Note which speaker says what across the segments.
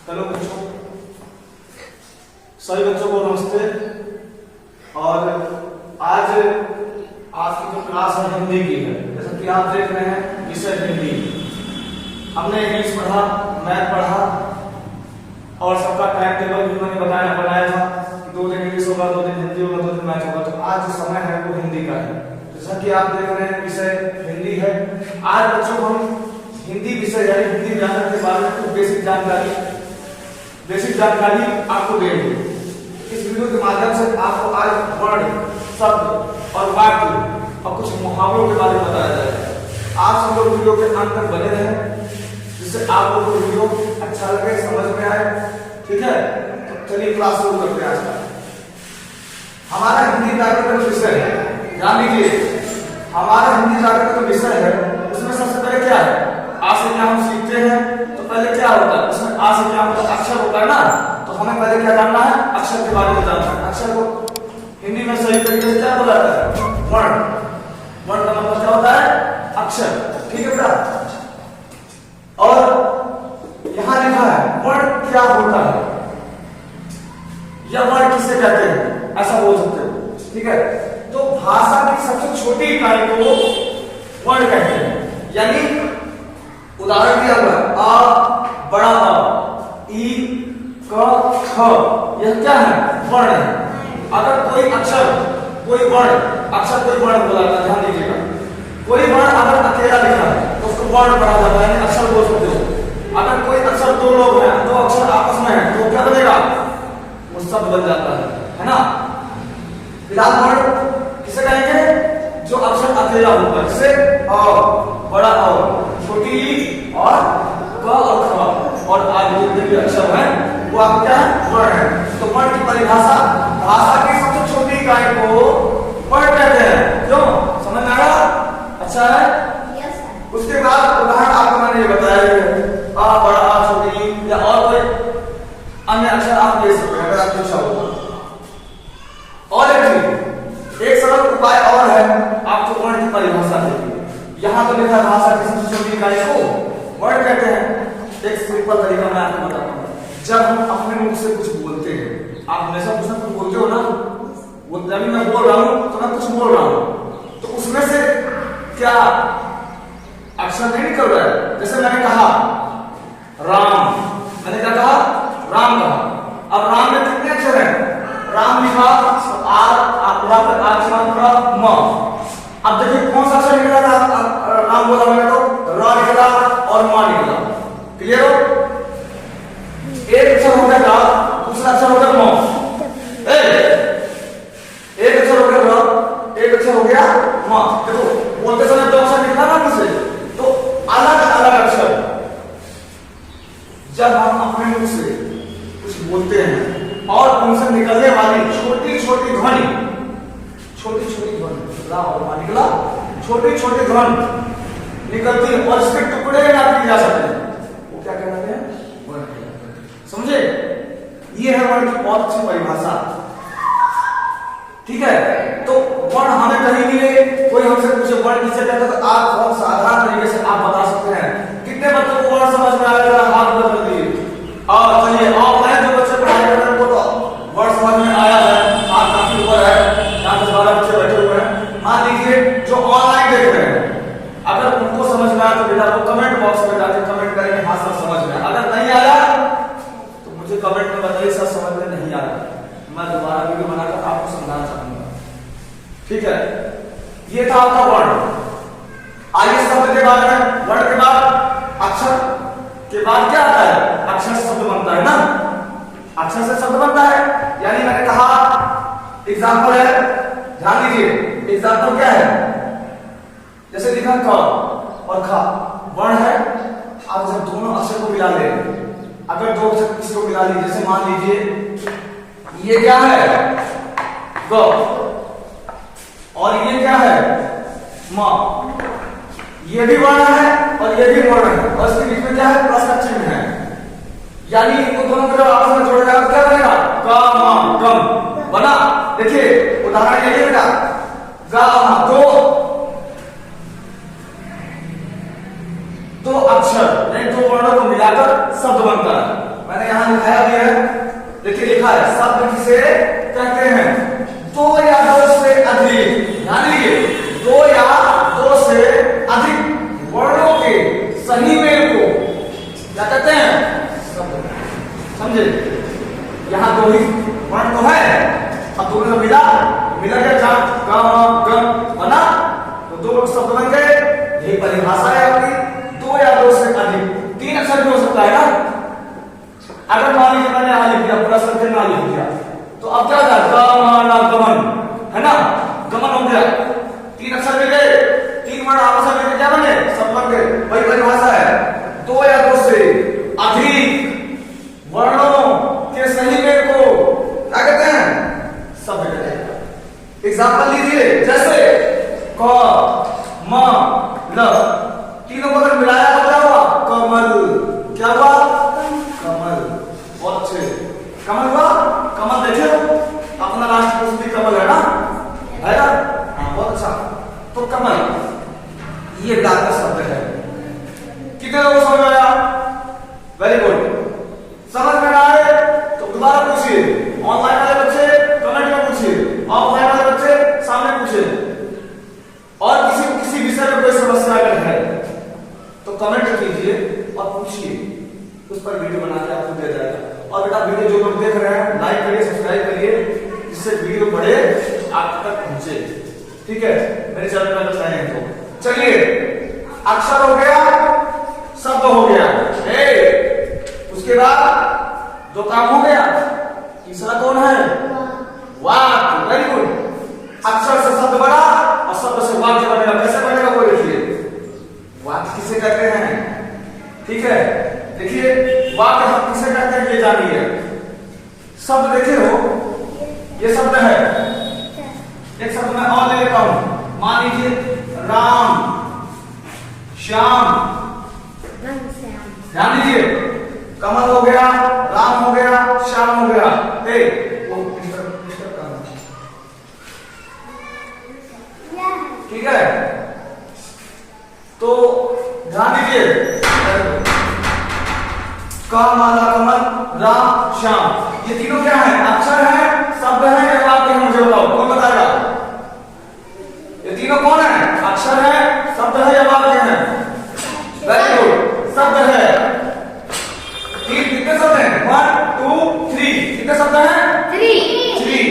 Speaker 1: Hello बच्चों, सभी बच्चों को नमस्ते। और आज की जो क्लास है हिंदी की है। जैसा कि आप देख रहे हैं विषय हिंदी। हमने इंग्लिश पढ़ा, मैथ पढ़ा और सबका टाइम टेबल भी मैंने बनाया था कि 2 दिन इंग्लिश होगा, 2 दिन हिंदी होगा, 2 दिन मैथ होगा। तो आज जो समय है वो हिंदी का है। जैसा कि आप देख रहे हैं विषय हिंदी है। आज बच्चों को हम हिंदी विषय यानी हिंदी व्याकरण के बारे में कुछ बेसिक जानकारी आपको देंगे। इस वीडियो के माध्यम से आपको आज वर्ड, शब्द और वाक्य और कुछ मुहावरों के बारे में बताया जाएगा। आप सब लोग वीडियो के अंत तक बने रहें, जिससे आप लोगों को वीडियो अच्छा लगे, समझ में आए। ठीक है, तो चलिए क्लास शुरू करते हैं। आज का हमारा हिंदी व्याकरण का विषय है, ध्यान दीजिए, हमारा हिंदी व्याकरण का विषय है। उसमें सबसे पहले क्या है, आ से क्या हम सीखते हैं। तो पहले क्या होता है उसमें, आ से क्या मतलब अक्षर होता है ना। तो हमें पहले क्या जानना है, अक्षर के बारे में जानना है। अक्षर को हिंदी में सही तरीके से क्या बोला जाता है, वर्ण। वर्ण का मतलब क्या होता है, अक्षर। ठीक है बेटा। और यहां लिखा है वर्ण क्या होता है या वर्ण किसे कहते हैं, ऐसा बोल सकते हो। ठीक है, तो भाषा की सबसे छोटी इकाई को वर्ण कहते हैं। यानी उदाहरण दिया हुआ है, आ बड़ा आ, ई क ख, यह क्या है, वर्ण है। अगर कोई अक्षर, कोई वर्ण, अक्षर कोई वर्ण बोला जाता है, ध्यान दीजिएगा। कोई वर्ण अगर अकेला लिखा है तो उसको वर्ण पढ़ा जाता है, यानी अक्षर बोल सकते हो। अगर कोई अक्षर दो लोग हैं, दो अक्षर आपस में है, तो क्या बनेगा, वो शब्द बन जाता है ना। फिलहाल वर्ण किसे कहेंगे, जो अक्षर अकेला होता है, जैसे अ, बड़ा अ, छोटी ई और क और ख और आगे जितने भी अक्षर हैं वो आप क्या है, वर्ण है। तो वर्ण की परिभाषा, भाषा की सबसे छोटी इकाई को वर्ण कहते हैं। क्यों, समझ में आया? अच्छा है। yes, उसके बाद उदाहरण आपको मैंने ये बताया है, आ बड़ा आ छोटी ई या और कोई अन्य अक्षर आप ले सकते हैं अगर आप पूछा हो। और एक सरल उपाय और है आपको वर्ण की परिभाषा देगी। यहां तो लिखा है भाषा की सबसे छोटी इकाई को वर्ण कहते हैं। एक सिंपल तरीका मैं आपको बताता हूं। जब हम अपने मुंह से कुछ बोलते हैं, आप हमेशा कुछ ना कुछ बोलते हो ना, वो जब मैं बोल रहा हूं तो मैं कुछ बोल रहा हूं, तो उसमें से क्या अक्षर नहीं निकल रहा है। जैसे मैंने कहा राम, मैंने क्या कहा, राम कहा। अब राम में कितने अक्षर हैं, राम लिखा तो म। अब देखिए कौन सा अक्षर निकला था, राम बोला मैंने तो र निकला और म निकला। क्लियर हो, एक अक्षर हो गया, दूसरा अक्षर हो गया म, एक अक्षर हो गया र, एक अक्षर हो गया म। देखो बोलते समय 2 अक्षर निकला ना मुझसे, तो अलग अलग अक्षर। जब हम अपने मुंह से कुछ बोलते हैं और उनसे निकलने वाली छोटी छोटी ध्वनि, रा और मा निकला, छोटी छोटी ध्वनि निकलती है और इसके टुकड़े ना किए जा सकते हैं, वो क्या कहलाते हैं, वर्ण कहलाते हैं। समझे, ये है वर्ण की बहुत अच्छी परिभाषा। ठीक है, तो वर्ण हमें कहीं मिले, कोई हमसे पूछे वर्ण किसे कहते हैं, तो आप बहुत साधारण तरीके से आप बता सकते हैं। कितने बच्चों को वर्ण समझ में आएगा, हाथ बदल दिए। और चलिए ऑफलाइन जो बच्चे पढ़ाई कर रहे हैं उनको तो वर्ड समझ में आया है, हाथ काफी ऊपर है, यहाँ पे 12 बच्चे बैठे हुए हैं। मान लीजिए जो ऑनलाइन देख रहे हैं, अगर उनको समझ में आया तो बेटा वो कमेंट बॉक्स में जाके कमेंट करेंगे हाँ सर समझ में। अगर नहीं आया तो मुझे कमेंट में बताइए सर समझ में नहीं आया, मैं दोबारा वीडियो बनाकर आपको समझाना चाहूंगा। ठीक है, ये था आपका वर्ण। आइए शब्द के बारे में। वर्ण के बाद अक्षर के बाद क्या आता है, अक्षर से शब्द बनता है ना, अक्षर से शब्द बनता है। यानी मैंने कहा एग्जाम्पल है, ध्यान दीजिए, एग्जाम्पल क्या है, जैसे लिखा क और ख, वर्ण है। आप जब दोनों अक्षर को मिला ले, अगर 2 अक्षर किसी को मिला लीजिए, जैसे मान लीजिए ये क्या है, ग, और ये क्या है, म। ये भी वर्ण है और ये भी वर्ण है, और इसके बीच में क्या है, प्लस का चिन्ह है। यानी इनको दोनों को जब आपस में जोड़ा जाएगा क्या बनेगा, क म गम बना। देखिए उदाहरण ये बेटा, गा, दो अक्षर नहीं, 2 वर्णों को मिलाकर शब्द बनता है। मैंने यहां लिखाया भी है, देखिए लिखा है शब्द किसे कहते हैं, दो या दो से अधिक, ध्यान दीजिए, दो या दो से अधिक वर्णों के सही मेल को क्या कहते हैं, शब्द। समझे, यहां दो ही वर्ण तो है, अब दोनों मिला मिला क्या ग बना, तो दो लोग शब्द बन गए। यही परिभाषा है आपकी, दो या दो से अधिक, तीन अक्षर भी हो सकता है ना। अगर मान लीजिए मैंने यहां लिख दिया पूरा शब्द ना लिख दिया, तो अब क्या होगा, गमन, है ना, गमन हो गया, तीन अक्षर मिल गए, तीन वर्ण आपस में मिलकर क्या बने, शब्द बन गए। वही परिभाषा है, दो या दो से अधिक वर्णों के सही मेल को क्या कहते हैं, शब्द कहते हैं। एग्जाम्पल लीजिए, जैसे क म ल, तीनों को अगर मिलाया तो क्या हुआ, कमल, क्या हुआ, कमल। बहुत अच्छे, कमल हुआ, कमल देखिए अपना राष्ट्रपति कमल है ना, है ना, हाँ बहुत अच्छा। तो कमल ये डाक का शब्द है। कितने लोगों को समझ आया, वेरी गुड। समझ में ना आए तो दोबारा पूछिए, ऑनलाइन वाले बच्चे कमेंट में पूछिए, ऑफलाइन वाले बच्चे सामने पूछिए, और किसी विषय में कोई समस्या अगर है तो कमेंट कीजिए और पूछिए, उस पर वीडियो बना के आपको दिया जाएगा। और बेटा वीडियो जो लोग देख रहे हैं लाइक करिए, सब्सक्राइब करिए, जिससे वीडियो बढ़े आप तक पहुंचे, ठीक है। मेरे चैनल पर बताएं तो चलिए, अक्षर हो गया, शब्द हो गया, उसके बाद दो काम हो गया, तीसरा कौन है, वाक्य। वेरी गुड, अक्षर से शब्द बना और शब्द से वाक्य बनेगा। कैसे बनेगा वो देखिए, वाक्य किसे कहते हैं, ठीक है। देखिए वाक्य हम किसे कहते हैं ये जानिए। शब्द देखे हो, ये शब्द है, एक शब्द मैं और ले लेता हूं, मान लीजिए राम, श्याम, ध्यान दीजिए, कमल हो गया, राम हो गया, श्याम हो गया। ठीक है, तो ध्यान दीजिए, क माला कमल राम श्याम, ये तीनों क्या है, अक्षर है, शब्द है या वाक्य है, मुझे बताओ, कौन बताएगा। ये तीनों कौन है, अक्षर है, शब्द है या वाक्य है। वेरी गुड, शब्द है। तीन कितने शब्द हैं, 1 2 3, कितने शब्द हैं, 3।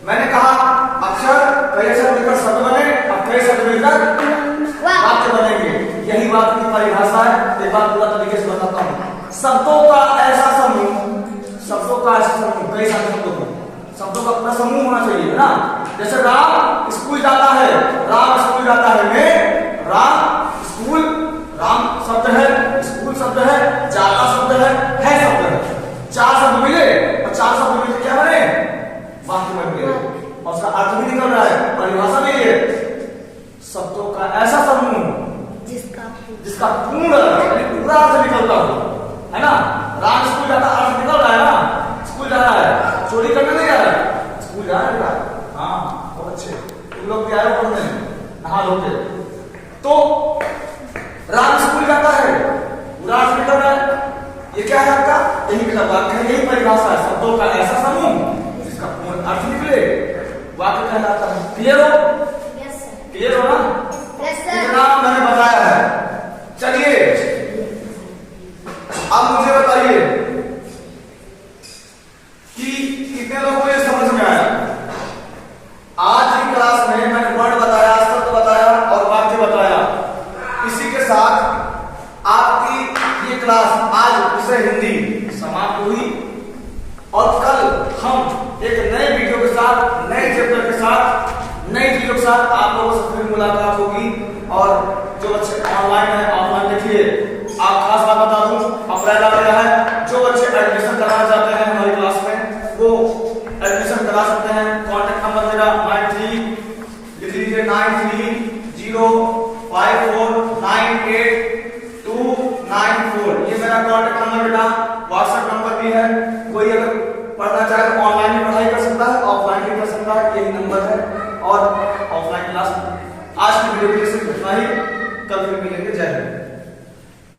Speaker 1: मैंने कहा अक्षर कई शब्द मिलकर शब्द बने, अब कई शब्द मिलकर वाक्य बनेंगे। यही वाक्य की परिभाषा है। एक बात पूरा तरीके से बताता हूँ, शब्दों का ऐसा समूह, शब्दों का ऐसा समूह, कई सारे शब्दों का अपना समूह होना चाहिए, है ना। जैसे राम स्कूल जाता है, राम स्कूल जाता है में राम स्कूल, राम शब्द है, स्कूल शब्द है, जाता शब्द है शब्द है। चार शब्द मिले और चार शब्द मिलकर क्या बने, वाक्य बन गए, और उसका अर्थ भी निकल रहा है, परिभाषा भी है, शब्दों का ऐसा समूह जिसका पूर्ण पूरा अर्थ निकलता हो, है ना। राम स्कूल जाता, अर्थ निकल रहा है ना, स्कूल जा रहा है, चोरी करने नहीं जा रहा है, स्कूल जा रहा है। हाँ बहुत अच्छे, तुम लोग भी आए हो पढ़ने, नहा लोगे। तो राम स्कूल जाता है, पूरा अर्थ निकल रहा है, ये क्या है आपका, यही वाक्य है, यही परिभाषा है, शब्दों का ऐसा समूह जिसका पूर्ण अर्थ निकले, वाक्य कहलाता है। क्लियर हो, क्लियर हो ना, इतना मैंने बताया है। चलिए अब मुझे बताइए कि कितने लोगों को ये समझ में आया। आज की क्लास में मैंने वर्ड बताया, शब्द बताया और वाक्य बताया। इसी के साथ आपकी ये क्लास आज विषय हिंदी समाप्त हुई, और कल हम एक नए वीडियो के साथ, नए चैप्टर के साथ, नई चीजों के साथ आप लोगों से फिर मुलाकात होगी। और जो बच्चे ऑनलाइन है